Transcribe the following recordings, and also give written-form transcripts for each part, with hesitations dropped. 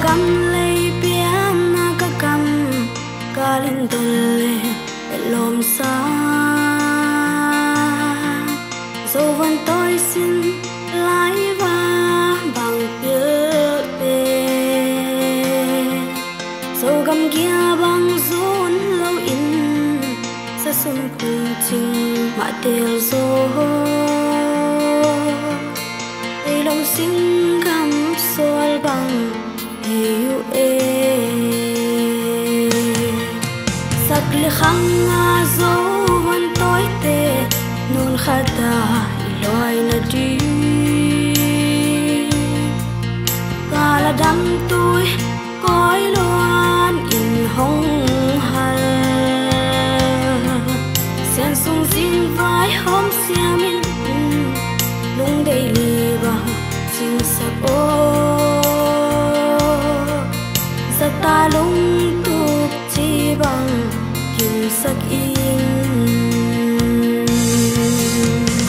Gam lay piana ka gam kalin dole lom sa zo van tôi xin lái va bằng piel pe zo gam kia bằng zon lâu in sa sun cùng chinh mà tel zo ai lâu xin gam sol bằng yêu sắc lệ khăng nga dấu vẫn tối tê nôn khata loài na đi cả là đắm tôi cõi loan in hồng hal sen sung xin vai hôm xia min lung đầy lì bằng xin sắc ô ta lung tục chi bằng kim sắc in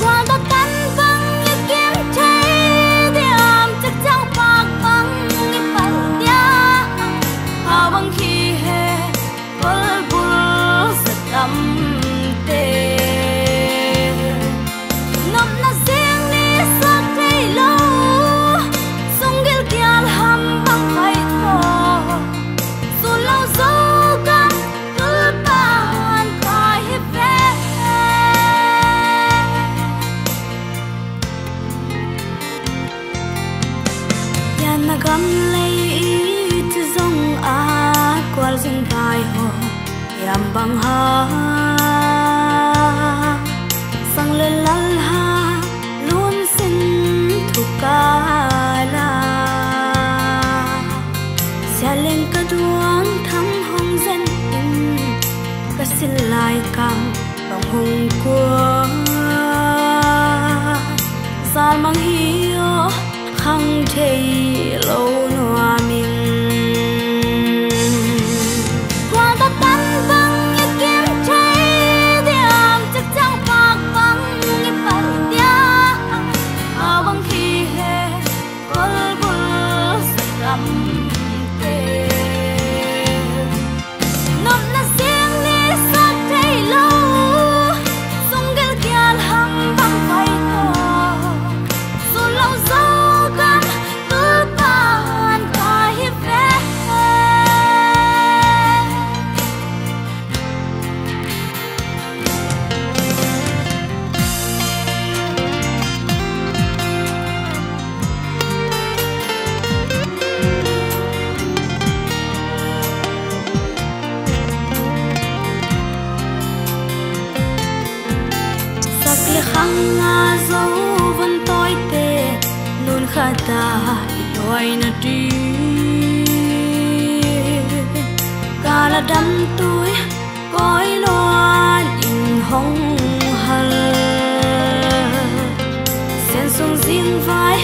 qua ta tan vắng như kiếm cháy thì ôm chắc chắn bạc vắng như phần tia hào bằng khi hè bul bul rất ấm tê ngập na riêng đi sắc thấy lâu sông gil kia hầm bằng phải gam lay tu zong a kwal zing vai ho yam bang ha sang le lal ha luôn xin thu ca la sia lên ka duang tham hong zen in ka sil lai kam bang hong kwa sal mang hiyo khang thei lâu noa mình qua ta tan vắng như kiếm cháy thì ôm chắc chắn bạc vắng như phần tia hào bằng khi hè bul bul rất ấm tê ngập na riêng đi sắc thấy lâu sung gel kia hầm bằng phải to dù lâu dấu gam khăng nga dấu vẫn tối tê nôn khata loài na đi cả là đắm tôi cõi loan in hồng hal sen sung riêng vai